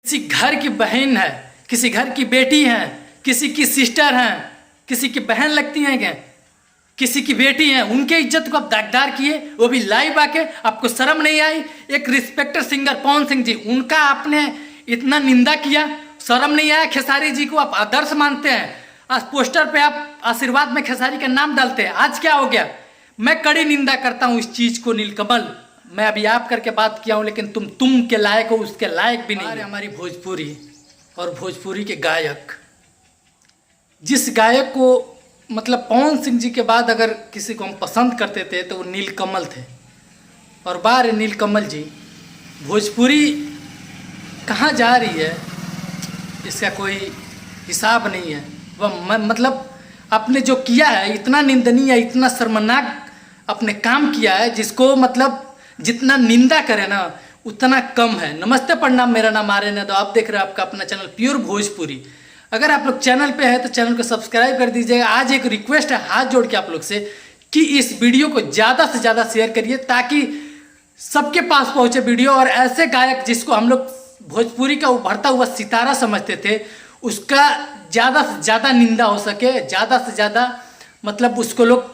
किसी घर की बहन है, किसी घर की बेटी है, किसी की सिस्टर है, किसी की बहन लगती हैं क्या, किसी की बेटी है, उनके इज्जत को आप दागदार किए, वो भी लाइव आके। आपको शर्म नहीं आई? एक रिस्पेक्टेड सिंगर पवन सिंह जी, उनका आपने इतना निंदा किया, शर्म नहीं आया? खेसारी जी को आप आदर्श मानते हैं, आज पोस्टर पे आप आशीर्वाद में खेसारी का नाम डालते हैं, आज क्या हो गया? मैं कड़ी निंदा करता हूँ इस चीज को नीलकमल। मैं अभी आप करके बात किया हूँ, लेकिन तुम के लायक हो, उसके लायक भी नहीं। अरे हमारी भोजपुरी और भोजपुरी के गायक, जिस गायक को मतलब पवन सिंह जी के बाद अगर किसी को हम पसंद करते थे तो वो नीलकमल थे। और बार नीलकमल जी, भोजपुरी कहाँ जा रही है इसका कोई हिसाब नहीं है। वह मतलब आपने जो किया है इतना निंदनीय, इतना शर्मनाक आपने काम किया है, जिसको मतलब जितना निंदा करे ना उतना कम है। नमस्ते प्रणाम, मेरा नाम आर्यन है, तो आप देख रहे हैं आपका अपना चैनल प्योर भोजपुरी। अगर आप लोग चैनल पे हैं तो चैनल को सब्सक्राइब कर दीजिएगा। आज एक रिक्वेस्ट है हाथ जोड़ के आप लोग से कि इस वीडियो को ज़्यादा से ज़्यादा शेयर करिए, ताकि सबके पास पहुंचे वीडियो। और ऐसे गायक जिसको हम लोग भोजपुरी का उभरता हुआ सितारा समझते थे, उसका ज़्यादा से ज़्यादा निंदा हो सके, ज़्यादा से ज़्यादा मतलब उसको लोग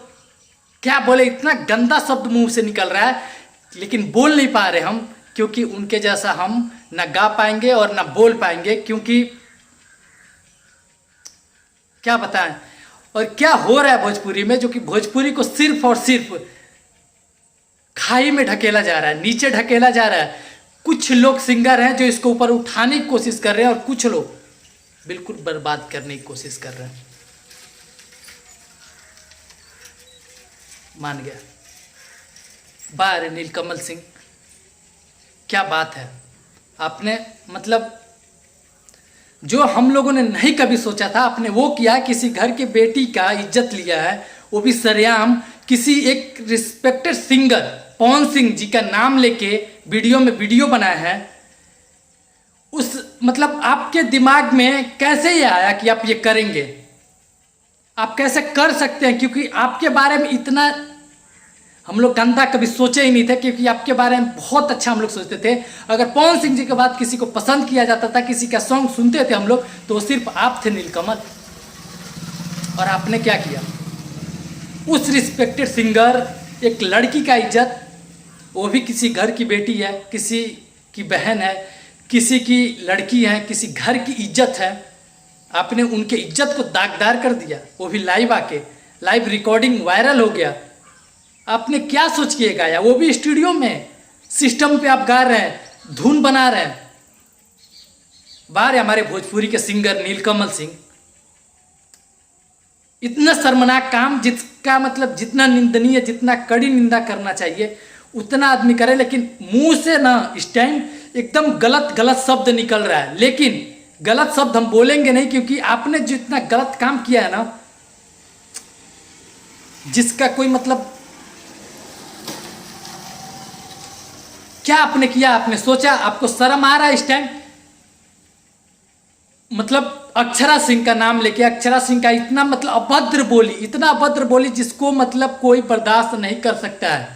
क्या बोले, इतना गंदा शब्द मुंह से निकल रहा है लेकिन बोल नहीं पा रहे हम, क्योंकि उनके जैसा हम ना गा पाएंगे और ना बोल पाएंगे, क्योंकि क्या बताएं। और क्या हो रहा है भोजपुरी में, जो कि भोजपुरी को सिर्फ और सिर्फ खाई में ढकेला जा रहा है, नीचे ढकेला जा रहा है। कुछ लोग सिंगर हैं जो इसको ऊपर उठाने की कोशिश कर रहे हैं, और कुछ लोग बिल्कुल बर्बाद करने की कोशिश कर रहे हैं। मान गया बार नीलकमल सिंह, क्या बात है। आपने मतलब जो हम लोगों ने नहीं कभी सोचा था, आपने वो किया। किसी घर की बेटी का इज्जत लिया है, वो भी सरेआम। किसी एक रिस्पेक्टेड सिंगर पवन सिंह जी का नाम लेके वीडियो में वीडियो बनाया है। उस मतलब आपके दिमाग में कैसे ये आया कि आप ये करेंगे? आप कैसे कर सकते हैं? क्योंकि आपके बारे में इतना हम लोग गंदा कभी सोचे ही नहीं थे, क्योंकि आपके बारे में बहुत अच्छा हम लोग सोचते थे। अगर पवन सिंह जी के बाद किसी को पसंद किया जाता था, किसी का सॉन्ग सुनते थे हम लोग, तो वो सिर्फ आप थे, नीलकमल। और आपने क्या किया? उस रिस्पेक्टेड सिंगर, एक लड़की का इज्जत, वो भी किसी घर की बेटी है, किसी की बहन है, किसी की लड़की है, किसी घर की इज्जत है, आपने उनके इज्जत को दागदार कर दिया, वो भी लाइव आके। लाइव रिकॉर्डिंग वायरल हो गया। आपने क्या सोच के गाया? वो भी स्टूडियो में, सिस्टम पे आप गा रहे हैं, धुन बना रहे हैं। बार हमारे भोजपुरी के सिंगर नीलकमल सिंह, इतना शर्मनाक काम, जिसका मतलब जितना निंदनीय, जितना कड़ी निंदा करना चाहिए उतना आदमी करे, लेकिन मुंह से ना इस टाइम एकदम गलत गलत शब्द निकल रहा है। लेकिन गलत शब्द हम बोलेंगे नहीं, क्योंकि आपने जितना गलत काम किया है ना, जिसका कोई मतलब क्या आपने किया, आपने सोचा? आपको शर्म आ रहा है इस टाइम? मतलब अक्षरा सिंह का नाम लेके, अक्षरा सिंह का इतना मतलब अभद्र बोली, इतना अभद्र बोली जिसको मतलब कोई बर्दाश्त नहीं कर सकता है।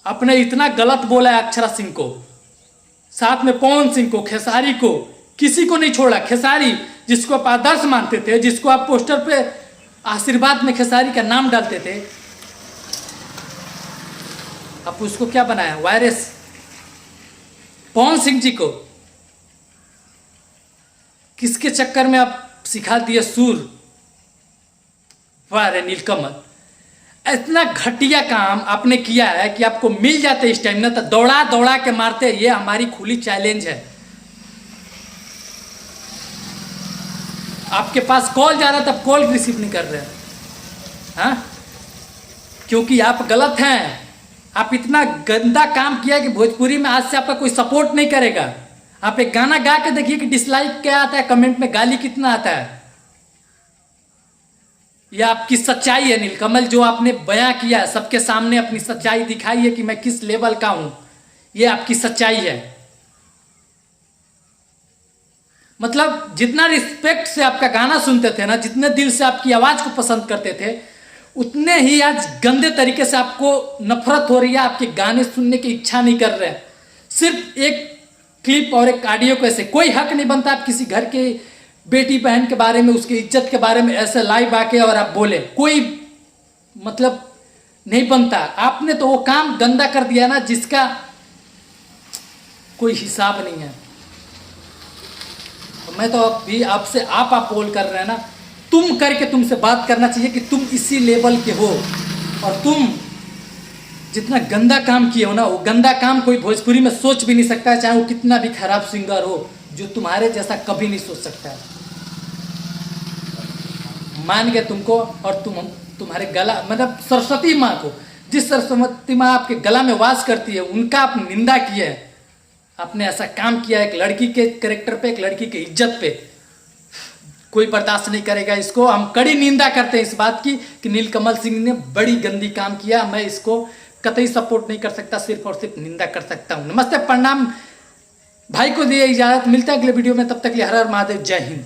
आपने इतना गलत बोला है अक्षरा सिंह को, साथ में पवन सिंह को, खेसारी को, किसी को नहीं छोड़ा। खेसारी जिसको आप आदर्श मानते थे, जिसको आप पोस्टर पे आशीर्वाद में खेसारी का नाम डालते थे, आप उसको क्या बनाया? वायरस। पवन सिंह जी को किसके चक्कर में आप सिखा दिए सुर? वाह नीलकमल, इतना घटिया काम आपने किया है कि आपको मिल जाते इस टाइम ना, तो दौड़ा दौड़ा के मारते। ये हमारी खुली चैलेंज है। आपके पास कॉल जा रहा था, तब कॉल रिसीव नहीं कर रहे हैं, हाँ? क्योंकि आप गलत हैं। आप इतना गंदा काम किया कि भोजपुरी में आज से आपका कोई सपोर्ट नहीं करेगा। आप एक गाना गा के देखिए कि डिसलाइक क्या आता है, कमेंट में गाली कितना आता है। यह आपकी सच्चाई है नीलकमल, जो आपने बयां किया, सबके सामने अपनी सच्चाई दिखाई है कि मैं किस लेवल का हूं। यह आपकी सच्चाई है। मतलब जितना रिस्पेक्ट से आपका गाना सुनते थे ना, जितने दिल से आपकी आवाज को पसंद करते थे, उतने ही आज गंदे तरीके से आपको नफरत हो रही है। आपके गाने सुनने की इच्छा नहीं कर रहे हैं। सिर्फ एक क्लिप और एक ऑडियो को ऐसे, कोई हक नहीं बनता आप किसी घर के बेटी बहन के बारे में, उसकी इज्जत के बारे में ऐसे लाइव आके और आप बोले, कोई मतलब नहीं बनता। आपने तो वो काम गंदा कर दिया ना जिसका कोई हिसाब नहीं है। तो मैं तो अभी आपसे आप बोल कर रहे हैं ना, तुम करके तुमसे बात करना चाहिए कि तुम इसी लेवल के हो, और तुम जितना गंदा काम किए हो ना, वो गंदा काम कोई भोजपुरी में सोच भी नहीं सकता है, चाहे वो कितना भी खराब सिंगर हो, जो तुम्हारे जैसा कभी नहीं सोच सकता है। मान गए तुमको, और तुम्हारे गला मतलब सरस्वती माँ को, जिस सरस्वती माँ आपके गला में वास करती है, उनका आप निंदा किए है। आपने ऐसा काम किया एक लड़की के कैरेक्टर पे, एक लड़की की इज्जत पे, कोई बर्दाश्त नहीं करेगा इसको। हम कड़ी निंदा करते हैं इस बात की कि नीलकमल सिंह ने बड़ी गंदी काम किया। मैं इसको कतई सपोर्ट नहीं कर सकता, सिर्फ और सिर्फ निंदा कर सकता हूँ। नमस्ते, प्रणाम। भाई को दिए इजाजत, मिलता है अगले वीडियो में, तब तक के लिए हर हर महादेव, जय हिंद।